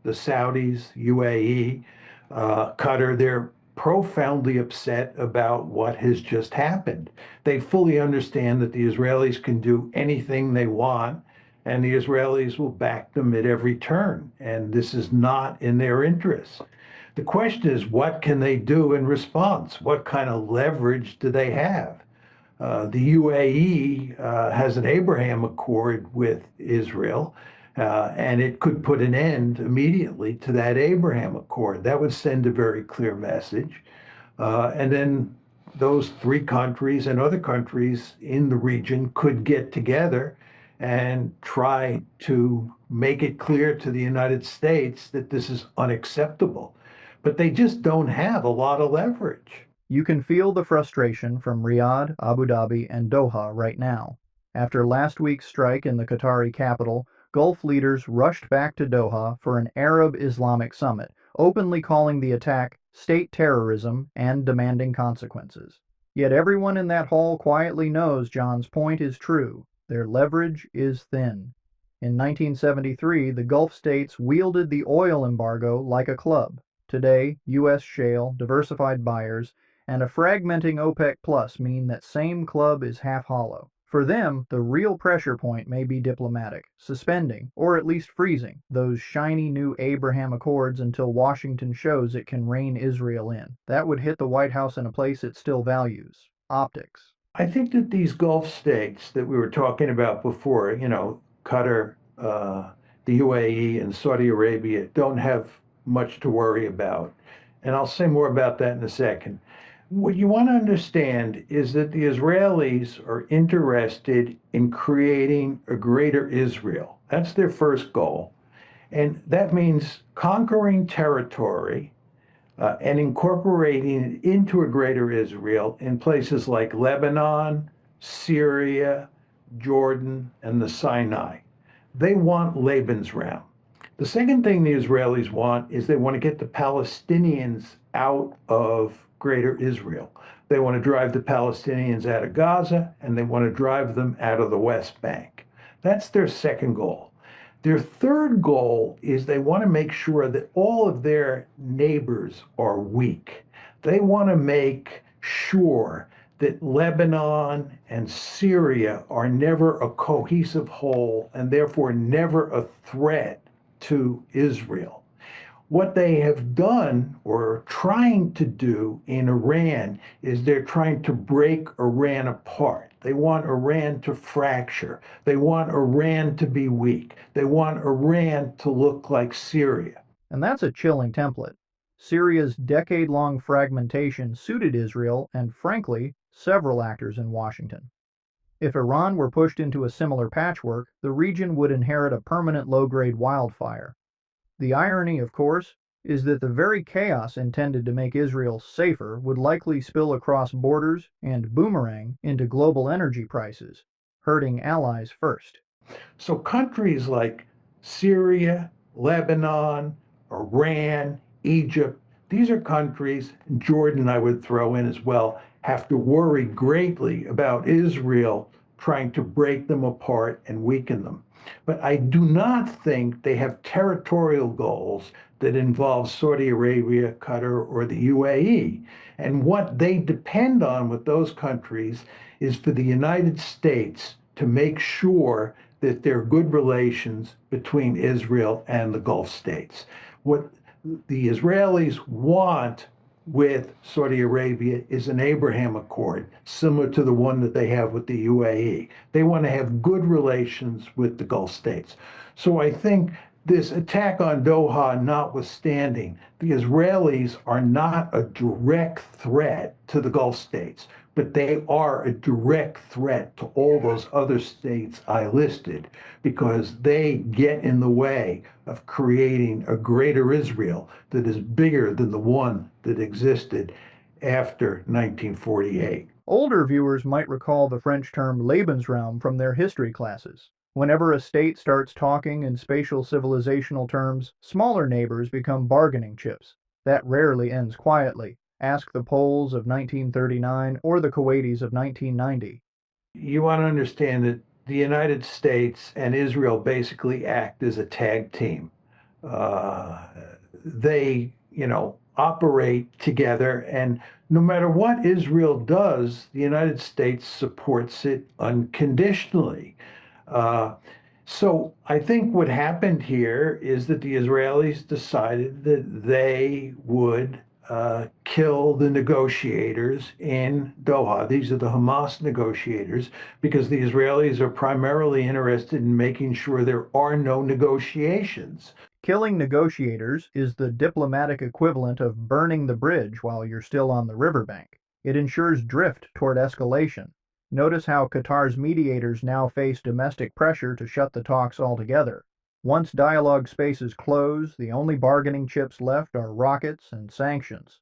the Saudis, UAE, Qatar, they're profoundly upset about what has just happened. They fully understand that the Israelis can do anything they want, and the Israelis will back them at every turn. And this is not in their interests. The question is, what can they do in response? What kind of leverage do they have? The UAE has an Abraham Accord with Israel, and it could put an end immediately to that Abraham Accord. That would send a very clear message. And then those three countries and other countries in the region could get together and try to make it clear to the United States that this is unacceptable. But they just don't have a lot of leverage. You can feel the frustration from Riyadh, Abu Dhabi, and Doha right now. After last week's strike in the Qatari capital, Gulf leaders rushed back to Doha for an Arab Islamic summit, openly calling the attack state terrorism and demanding consequences. Yet everyone in that hall quietly knows John's point is true. Their leverage is thin. In 1973, the Gulf states wielded the oil embargo like a club. Today, U.S. shale, diversified buyers, and a fragmenting OPEC Plus mean that same club is half hollow. For them, the real pressure point may be diplomatic, suspending, or at least freezing, those shiny new Abraham Accords until Washington shows it can rein Israel in. That would hit the White House in a place it still values: optics. I think that these Gulf states that we were talking about before, Qatar, the UAE, and Saudi Arabia, don't have much to worry about. And I'll say more about that in a second. What you want to understand is that the Israelis are interested in creating a greater Israel. That's their first goal. And that means conquering territory and incorporating it into a greater Israel in places like Lebanon, Syria, Jordan, and the Sinai. They want Lebensraum. The second thing the Israelis want is they want to get the Palestinians out of greater Israel. They want to drive the Palestinians out of Gaza, and they want to drive them out of the West Bank. That's their second goal. Their third goal is they want to make sure that all of their neighbors are weak. They want to make sure that Lebanon and Syria are never a cohesive whole and therefore never a threat to Israel. What they have done or are trying to do in Iran is they're trying to break Iran apart. They want Iran to fracture. They want Iran to be weak. They want Iran to look like Syria. And that's a chilling template. Syria's decade-long fragmentation suited Israel and, frankly, several actors in Washington. If Iran were pushed into a similar patchwork, the region would inherit a permanent low-grade wildfire. The irony, of course, is that the very chaos intended to make Israel safer would likely spill across borders and boomerang into global energy prices, hurting allies first. So countries like Syria, Lebanon, Iran, Egypt, these are countries, Jordan I would throw in as well, have to worry greatly about Israel trying to break them apart and weaken them. But I do not think they have territorial goals that involve Saudi Arabia, Qatar, or the UAE. And what they depend on with those countries is for the United States to make sure that there are good relations between Israel and the Gulf states. What the Israelis want with Saudi Arabia is an Abraham Accord, similar to the one that they have with the UAE. They want to have good relations with the Gulf states. So I think this attack on Doha notwithstanding, the Israelis are not a direct threat to the Gulf states, but they are a direct threat to all those other states I listed because they get in the way of creating a greater Israel that is bigger than the one that existed after 1948. Older viewers might recall the French term Lebensraum from their history classes. Whenever a state starts talking in spatial civilizational terms, smaller neighbors become bargaining chips. That rarely ends quietly. Ask the Poles of 1939 or the Kuwaitis of 1990. You want to understand that the United States and Israel basically act as a tag team. Uh, they, operate together, and no matter what Israel does, the United States supports it unconditionally. Uh, so I think what happened here is that the Israelis decided that they would kill the negotiators in Doha. These are the Hamas negotiators, because the Israelis are primarily interested in making sure there are no negotiations. Killing negotiators is the diplomatic equivalent of burning the bridge while you're still on the riverbank. It ensures drift toward escalation. Notice how Qatar's mediators now face domestic pressure to shut the talks altogether. Once dialogue spaces close, the only bargaining chips left are rockets and sanctions.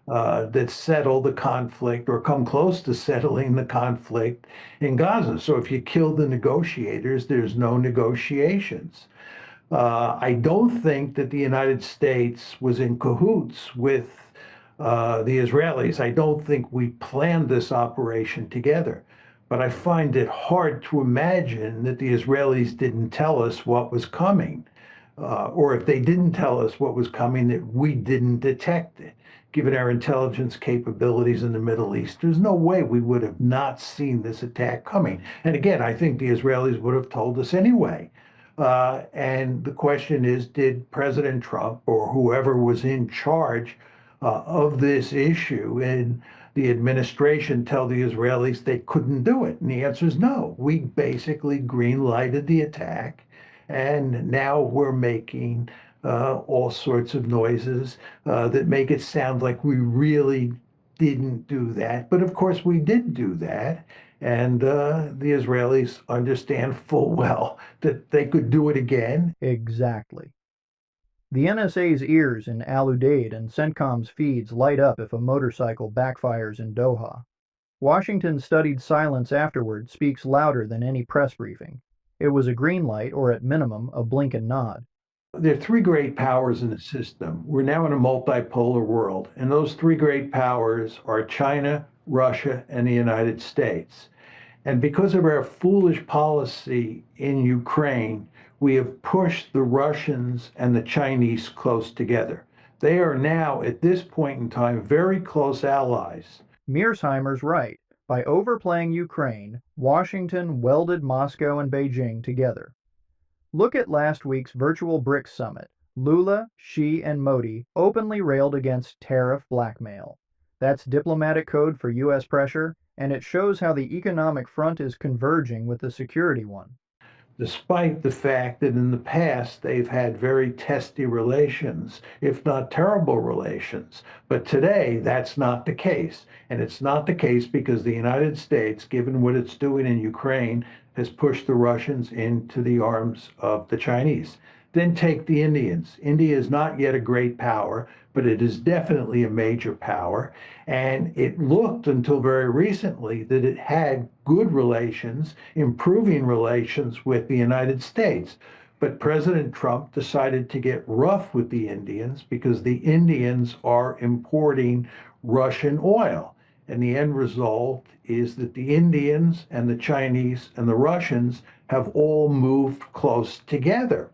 That settle the conflict or come close to settling the conflict in Gaza. So if you kill the negotiators, there's no negotiations. I don't think that the United States was in cahoots with the Israelis. I don't think we planned this operation together. But I find it hard to imagine that the Israelis didn't tell us what was coming, or if they didn't tell us what was coming, that we didn't detect it. Given our intelligence capabilities in the Middle East, there's no way we would have not seen this attack coming. And again, I think the Israelis would have told us anyway. And the question is, did President Trump or whoever was in charge of this issue in the administration tell the Israelis they couldn't do it? And the answer is no. We basically green lighted the attack, and now we're making all sorts of noises that make it sound like we really didn't do that. But of course, we did do that. And the Israelis understand full well that they could do it again. Exactly. The NSA's ears in Al Udeid and CENTCOM's feeds light up if a motorcycle backfires in Doha. Washington's studied silence afterward speaks louder than any press briefing. It was a green light, or at minimum, a blink and nod. There are three great powers in the system. We're now in a multipolar world, and those three great powers are China, Russia, and the United States. And because of our foolish policy in Ukraine, we have pushed the Russians and the Chinese close together. They are now, at this point in time, very close allies. Mearsheimer's right. By overplaying Ukraine, Washington welded Moscow and Beijing together. Look at last week's virtual BRICS summit. Lula, Xi, and Modi openly railed against tariff blackmail. That's diplomatic code for U.S. pressure, and it shows how the economic front is converging with the security one. Despite the fact that in the past they've had very testy relations, if not terrible relations. But today, that's not the case. And it's not the case because the United States, given what it's doing in Ukraine, has pushed the Russians into the arms of the Chinese. Then take the Indians. India is not yet a great power, but it is definitely a major power. And it looked until very recently that it had good relations, improving relations with the United States. But President Trump decided to get rough with the Indians because the Indians are importing Russian oil. And the end result is that the Indians and the Chinese and the Russians have all moved close together.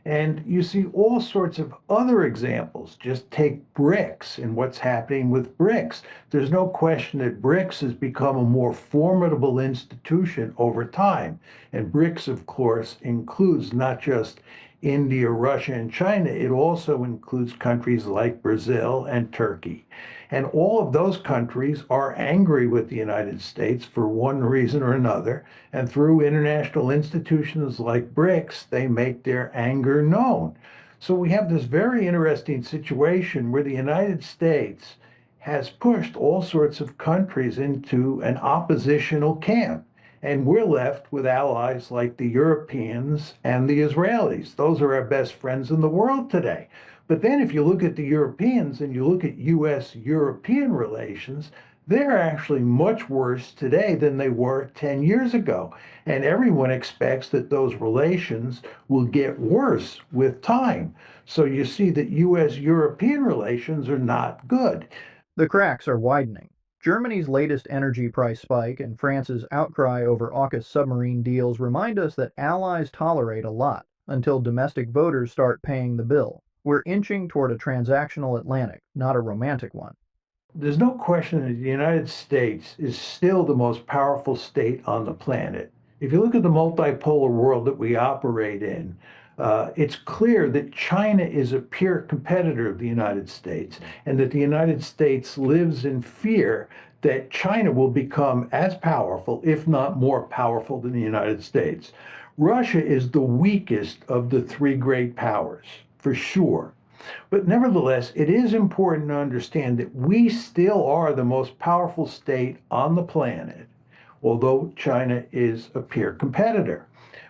And you see all sorts of other examples. Just take BRICS and what's happening with BRICS. There's no question that BRICS has become a more formidable institution over time. And BRICS, of course, includes not just India, Russia, and China, it also includes countries like Brazil and Turkey. And all of those countries are angry with the United States for one reason or another. And through international institutions like BRICS, they make their anger known. So we have this very interesting situation where the United States has pushed all sorts of countries into an oppositional camp. And we're left with allies like the Europeans and the Israelis. Those are our best friends in the world today. But then if you look at the Europeans and you look at US-European relations, they're actually much worse today than they were 10 years ago. And everyone expects that those relations will get worse with time. So you see that US-European relations are not good. The cracks are widening. Germany's latest energy price spike and France's outcry over AUKUS submarine deals remind us that allies tolerate a lot. until domestic voters start paying the bill. We're inching toward a transactional Atlantic, not a romantic one. There's no question that the United States is still the most powerful state on the planet. If you look at the multipolar world that we operate in, it's clear that China is a peer competitor of the United States, and that the United States lives in fear that China will become as powerful, if not more powerful, than the United States. Russia is the weakest of the three great powers, for sure. But nevertheless, it is important to understand that we still are the most powerful state on the planet, although China is a peer competitor.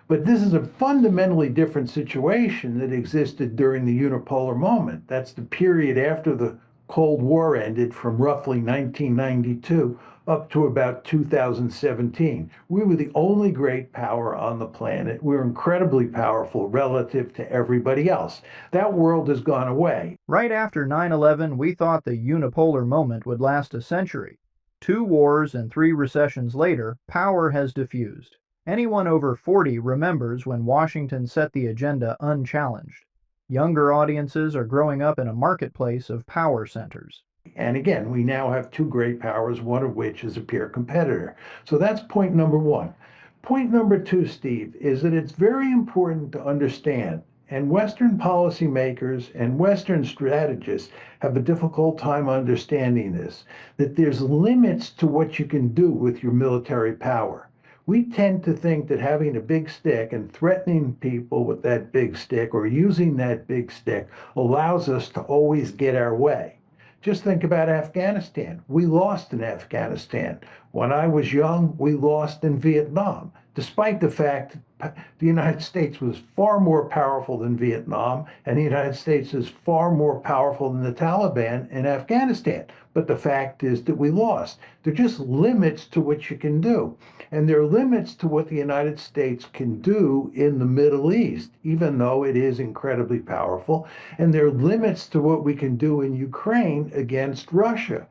But this is a fundamentally different situation that existed during the unipolar moment. That's the period after the Cold War ended from roughly 1992 up to about 2017. We were the only great power on the planet. We were incredibly powerful relative to everybody else. That world has gone away. Right after 9/11, we thought the unipolar moment would last a century. 2 wars and 3 recessions later, power has diffused. Anyone over 40 remembers when Washington set the agenda unchallenged. Younger audiences are growing up in a marketplace of power centers. And again, we now have two great powers, one of which is a peer competitor. So that's point number one. Point number two, Steve, is that it's very important to understand, and Western policymakers and Western strategists have a difficult time understanding this, that there's limits to what you can do with your military power. We tend to think that having a big stick and threatening people with that big stick or using that big stick allows us to always get our way. Just think about Afghanistan. We lost in Afghanistan. When I was young, we lost in Vietnam, despite the fact the United States was far more powerful than Vietnam, and the United States is far more powerful than the Taliban in Afghanistan. But the fact is that we lost. There are just limits to what you can do. And there are limits to what the United States can do in the Middle East, even though it is incredibly powerful. And there are limits to what we can do in Ukraine against Russia.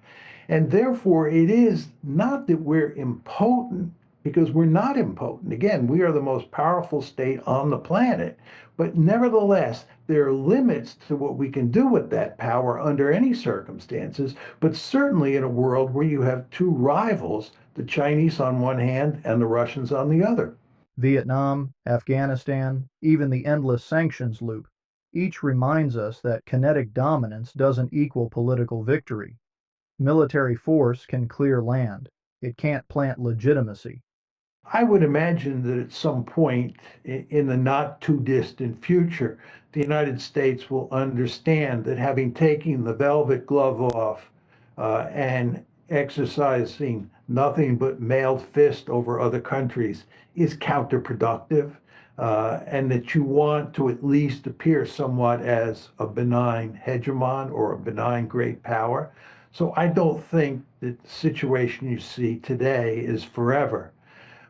And therefore, it is not that we're impotent, because we're not impotent. Again, we are the most powerful state on the planet. But nevertheless, there are limits to what we can do with that power under any circumstances, but certainly in a world where you have two rivals, the Chinese on one hand and the Russians on the other. Vietnam, Afghanistan, even the endless sanctions loop. Each reminds us that kinetic dominance doesn't equal political victory. Military force can clear land. It can't plant legitimacy. I would imagine that at some point in the not too distant future, the United States will understand that having taken the velvet glove off and exercising nothing but mailed fist over other countries is counterproductive, and that you want to at least appear somewhat as a benign hegemon or a benign great power. So I don't think that the situation you see today is forever.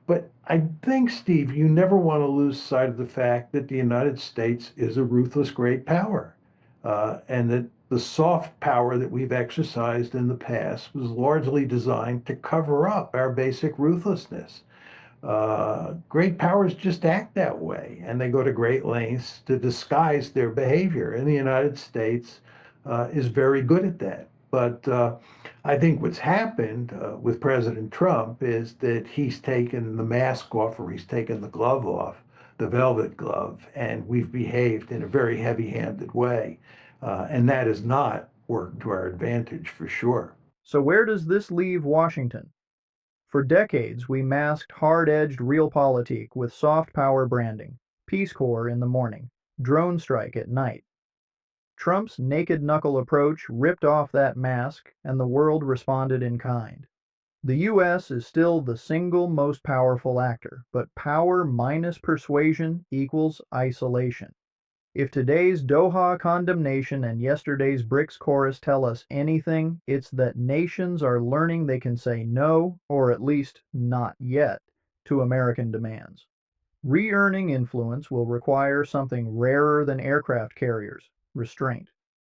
But I think, Steve, you never want to lose sight of the fact that the United States is a ruthless great power, and that the soft power that we've exercised in the past was largely designed to cover up our basic ruthlessness. Great powers just act that way, and they go to great lengths to disguise their behavior. And the United States is very good at that. But I think what's happened with President Trump is that he's taken the mask off, or he's taken the glove off, the velvet glove, and we've behaved in a very heavy-handed way. And that has not worked to our advantage for sure. So, where does this leave Washington? For decades, we masked hard-edged realpolitik with soft power branding, Peace Corps in the morning, drone strike at night. Trump's naked knuckle approach ripped off that mask, and the world responded in kind. The U.S. is still the single most powerful actor, but power minus persuasion equals isolation. If today's Doha condemnation and yesterday's BRICS chorus tell us anything, it's that nations are learning they can say no, or at least not yet, to American demands. Re-earning influence will require something rarer than aircraft carriers: restraint.